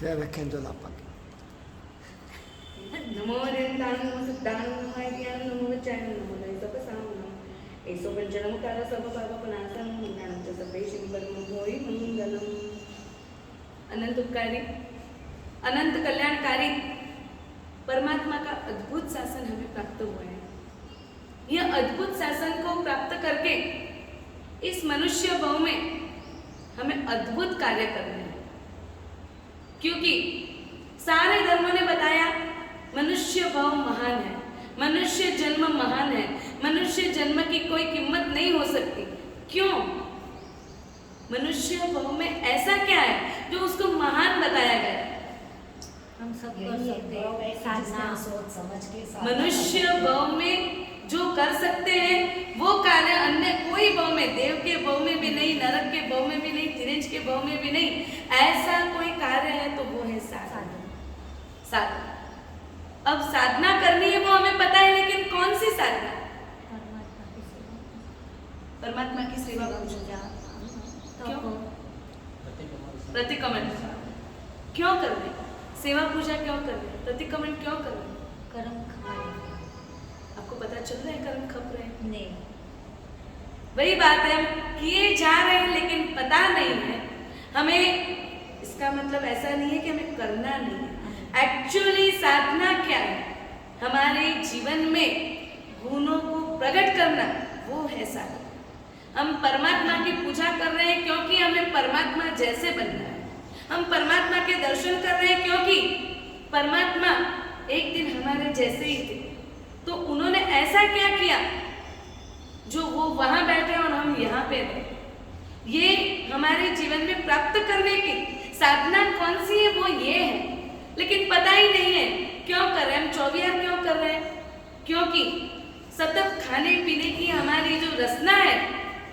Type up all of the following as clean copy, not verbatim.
ત્યારે કેન્ડલ આપવા નમો રેન્દાન નમો સિદ્ધાન નમો આર્યાન નમો વચાન નમો નૈતપસામ નમો એસો પંચનમકાર સર્વ પાપનાશમ જ્ઞાનમ ચ સર્વેશિ પરમો ભોઈ મંગલમ। अनंत उपकारी अनंत कल्याणकारी परमात्मा का अद्भुत शासन हमें प्राप्त हुआ है। यह अद्भुत शासन को प्राप्त करके इस मनुष्य भाव में हमें अद्भुत कार्य करने हैं, क्योंकि सारे धर्मों ने बताया मनुष्य भाव महान है, मनुष्य जन्म महान है, मनुष्य जन्म की कोई कीमत नहीं हो सकती। क्यों? मनुष्य भाव में ऐसा क्या है जो उसको महान बताया गया है? हम सब कर सकते हैं साधना सोच समझ के मनुष्य भाव में जो कर सकते हैं वो कार्य अन्य कोई भाव में, देव के भाव में भी नहीं, नरक के भाव में भी नहीं, तिरंज के भाव में भी नहीं, ऐसा कोई कार्य है तो वो है साधना। साधना अब साधना करनी है वो हमें पता है, लेकिन कौन सी साधना? परमात्मा की सेवा पूजा। क्यों? प्रतिक्रमण क्यों कर रहे? सेवा पूजा क्यों कर रहे? प्रतिक्रमण क्यों कर रहे? कर्म खाए आपको पता चल रहा है कर्म खप रहे हैं? नहीं वही बात है, हम किए जा रहे हैं लेकिन पता नहीं है हमें। इसका मतलब ऐसा नहीं है कि हमें करना नहीं है। एक्चुअली साधना क्या है? हमारे जीवन में गुणों को प्रकट करना, वो है साधना। हम परमात्मा की पूजा कर रहे हैं क्योंकि हमें परमात्मा जैसे बनना है। हम परमात्मा के दर्शन कर रहे हैं क्योंकि परमात्मा एक दिन हमारे जैसे ही थे, तो उन्होंने ऐसा क्या किया जो वो वहां बैठे और हम यहाँ पे रहे। ये हमारे जीवन में प्राप्त करने की साधना कौन सी है? वो ये है, लेकिन पता ही नहीं है क्यों कर रहे हैं। हम 24 क्यों कर रहे हैं? क्योंकि सतत खाने पीने की हमारी जो रचना है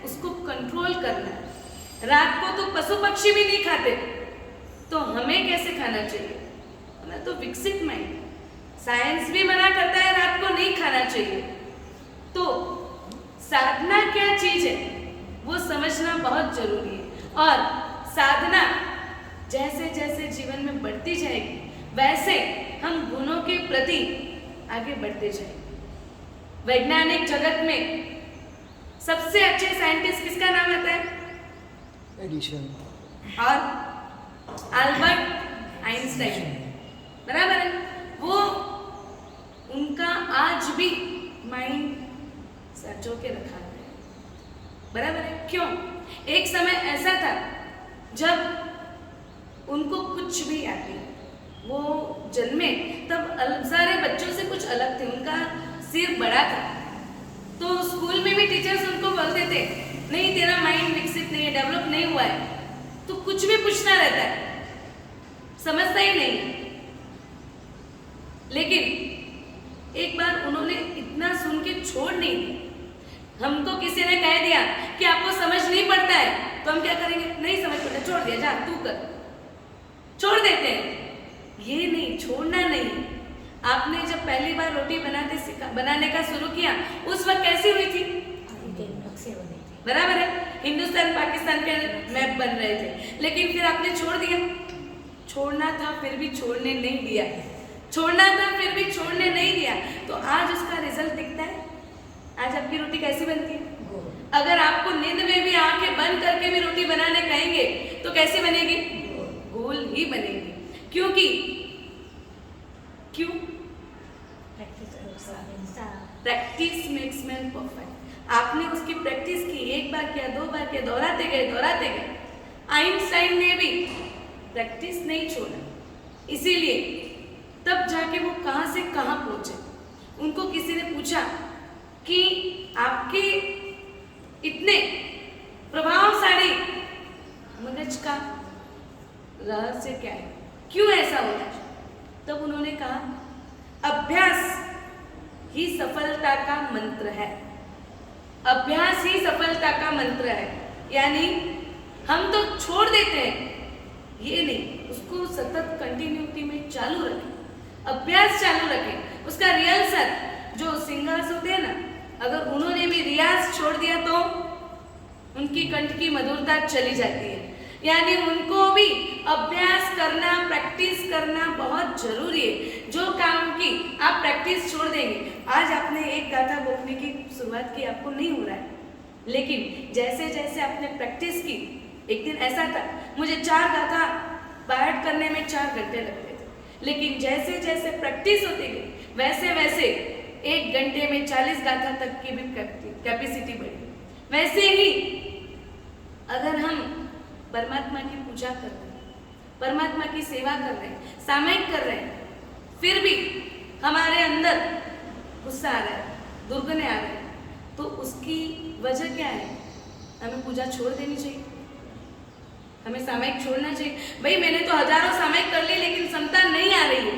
उसको कंट्रोल करना है। रात को तो पशु पक्षी भी नहीं खाते, तो हमें कैसे खाना चाहिए? हमें तो विकसित माइंड, साइंस भी मना करता है रात को नहीं खाना चाहिए। तो साधना क्या चीज है वो समझना बहुत जरूरी है। और साधना जैसे जैसे जीवन में बढ़ती जाएगी वैसे हम गुणों के प्रति आगे बढ़ते जाएंगे। वैज्ञानिक जगत में सबसे अच्छे साइंटिस्ट किसका नाम आता है? એડિશન और अल्बर्ट आइंस्टाइन, बराबर है। वो उनका आज भी माइंड सचो के रखा है, बराबर है। क्यों? एक समय ऐसा था जब उनको कुछ भी आती, वो जन्मे तब सारे बच्चों से कुछ अलग थे, उनका सिर बड़ा था। तो स्कूल में भी टीचर्स उनको बोलते थे नहीं तेरा माइंड विकसित नहीं है, डेवलप नहीं हुआ है, तो कुछ भी पूछना रहता है, समझता ही नहीं। लेकिन एक बार उन्होंने इतना सुन के छोड़ नहीं दिया। हमको किसी ने कह दिया कि आपको समझ नहीं पड़ता है, तो हम क्या करेंगे? नहीं समझ पड़ता, छोड़ दिया, जा तू कर, छोड़ देते हैं। ये नहीं, छोड़ना नहीं। आपने जब पहली बार रोटी बनाने का शुरू किया उस वक्त कैसी हुई थी? बराबर है, हिंदुस्तान पाकिस्तान के मैप बन रहे थे, लेकिन फिर आपने छोड़ दिया। छोड़ना था फिर भी छोड़ने नहीं दिया, छोड़ना था फिर भी छोड़ने नहीं दिया, तो आज उसका रिजल्ट दिखता है। आज आपकी रोटी कैसी बनती है? अगर आपको नींद में भी आंखें बंद करके भी रोटी बनाने कहेंगे तो कैसी बनेगी? गोल ही बनेगी। क्योंकि क्यों? Practice makes man perfect. आपने उसकी प्रैक्टिस की, एक बार किया, 2 बार किया, दोहराते गए। आइंस्टाइन ने भी प्रैक्टिस नहीं छोड़ा, इसीलिए तब जाके वो कहां से कहां पहुंचे। उनको किसी ने पूछा कि आपके इतने प्रभावशाली मगज का रहस्य क्या है, क्यों ऐसा होता है? तब उन्होंने कहा अभ्यास ही सफलता का मंत्र है। अभ्यास ही सफलता का मंत्र है। यानी हम तो छोड़ देते हैं, ये नहीं, उसको सतत कंटिन्यूटी में चालू रखें, अभ्यास चालू रखें। उसका रिहर्सल, जो सिंगर्स होते हैं ना, अगर उन्होंने भी रियाज छोड़ दिया तो उनकी कंठ की मधुरता चली जाती है। यानी उनको भी अभ्यास करना, प्रैक्टिस करना बहुत जरूरी है। जो काम की आप प्रैक्टिस छोड़ देंगे, आज आपने एक गाथा बोलने की शुरुआत की, आपको नहीं हो रहा है, लेकिन जैसे जैसे आपने प्रैक्टिस की, एक दिन ऐसा था मुझे 4 गाथा बाहर करने में 4 घंटे लगते थे, लेकिन जैसे जैसे प्रैक्टिस होती गई वैसे वैसे 1 घंटे में 40 गाथा तक की भी कैपेसिटी बढ़ी। वैसे ही अगर हम परमात्मा की पूजा कर रहे हैं, परमात्मा की सेवा कर रहे हैं, सामयिक कर रहे हैं, फिर भी हमारे अंदर गुस्सा आ रहा है, दुर्गुण आ रहे हैं, तो उसकी वजह क्या है? हमें पूजा छोड़ देनी चाहिए, हमें सामयिक छोड़ना चाहिए। भाई मैंने तो हजारों सामयिक कर ली लेकिन क्षमता नहीं आ रही है,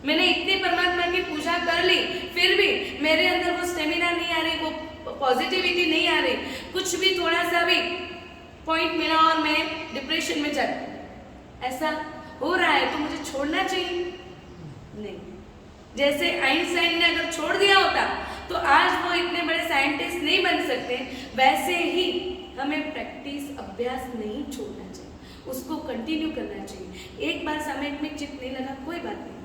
मैंने इतनी परमात्मा की पूजा कर ली फिर भी मेरे अंदर वो स्टेमिना नहीं आ रही, वो पॉजिटिविटी नहीं आ रही, कुछ भी थोड़ा सा भी पॉइंट मिला और मैं डिप्रेशन में चल, ऐसा हो रहा है, तो मुझे छोड़ना चाहिए? नहीं। जैसे आइंस्टाइन ने अगर छोड़ दिया होता तो आज वो इतने बड़े साइंटिस्ट नहीं बन सकते, वैसे ही हमें प्रैक्टिस, अभ्यास नहीं छोड़ना चाहिए, उसको कंटिन्यू करना चाहिए। एक बार सामयिक में चित्त नहीं लगा, कोई बात नहीं,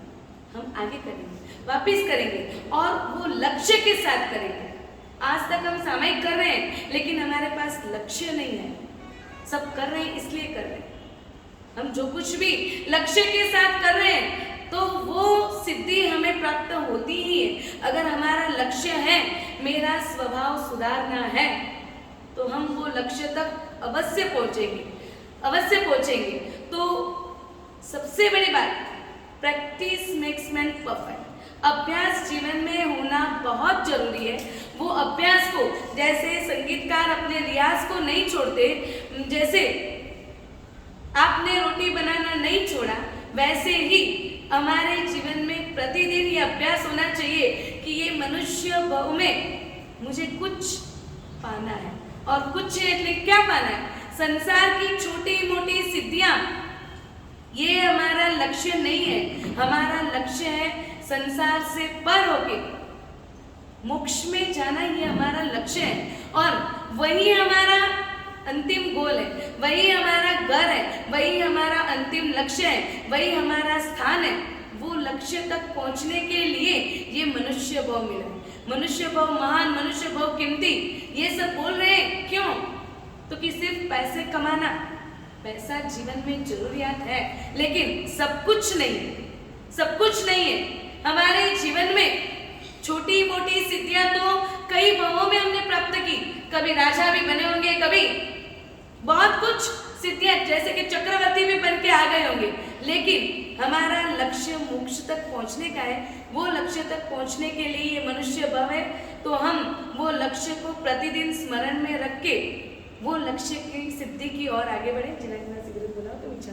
हम आगे करेंगे, वापिस करेंगे और वो लक्ष्य के साथ करेंगे। आज तक हम सामयिक कर रहे हैं लेकिन हमारे पास लक्ष्य नहीं है, सब कर रहे हैं इसलिए कर रहे हैं, हम जो कुछ भी लक्ष्य के साथ कर रहे हैं तो वो सिद्धि हमें प्राप्त होती ही है। अगर हमारा लक्ष्य है मेरा स्वभाव सुधारना है तो हम वो लक्ष्य तक अवश्य पहुंचेंगे, अवश्य पहुंचेंगे। तो सबसे बड़ी बात, प्रैक्टिस मेक्स मैन परफेक्ट। अभ्यास जीवन में होना बहुत जरूरी है। वो अभ्यास को, जैसे संगीतकार अपने रियाज को नहीं छोड़ते, जैसे आपने रोटी बनाना नहीं छोड़ा, वैसे ही हमारे जीवन में प्रतिदिन ये अभ्यास होना चाहिए कि ये मनुष्य भव में मुझे कुछ पाना है, और कुछ એટલે क्या पाना है? संसार की छोटी मोटी सिद्धियां, ये हमारा लक्ष्य नहीं है। हमारा लक्ष्य है संसार से पर होके मोक्ष में जाना, ये हमारा लक्ष्य है, और वही हमारा अंतिम गोल है, वही हमारा घर है, वही हमारा अंतिम लक्ष्य है, वही हमारा स्थान है। वो लक्ष्य तक पहुंचने के लिए ये मनुष्य भाव मिला। मनुष्य भाव महान, मनुष्य भाव कीमती, ये सब बोल रहे हैं क्यों? तो कि सिर्फ पैसे कमाना, पैसा जीवन में जरूरियात है लेकिन सब कुछ नहीं है, सब कुछ नहीं है। हमारे जीवन में छोटी मोटी सिद्धियां तो कई भावों में हमने प्राप्त की, कभी राजा भी बने होंगे, कभी बहुत कुछ सिद्धियां जैसे कि चक्रवर्ती भी बन के आ गए होंगे, लेकिन हमारा लक्ष्य मोक्ष तक पहुंचने का है। वो लक्ष्य तक पहुंचने के लिए ये मनुष्य भाव है, तो हम वो लक्ष्य को प्रतिदिन स्मरण में रख के वो लक्ष्य की सिद्धि की ओर आगे बढ़े। जिला बोला तो इच्छा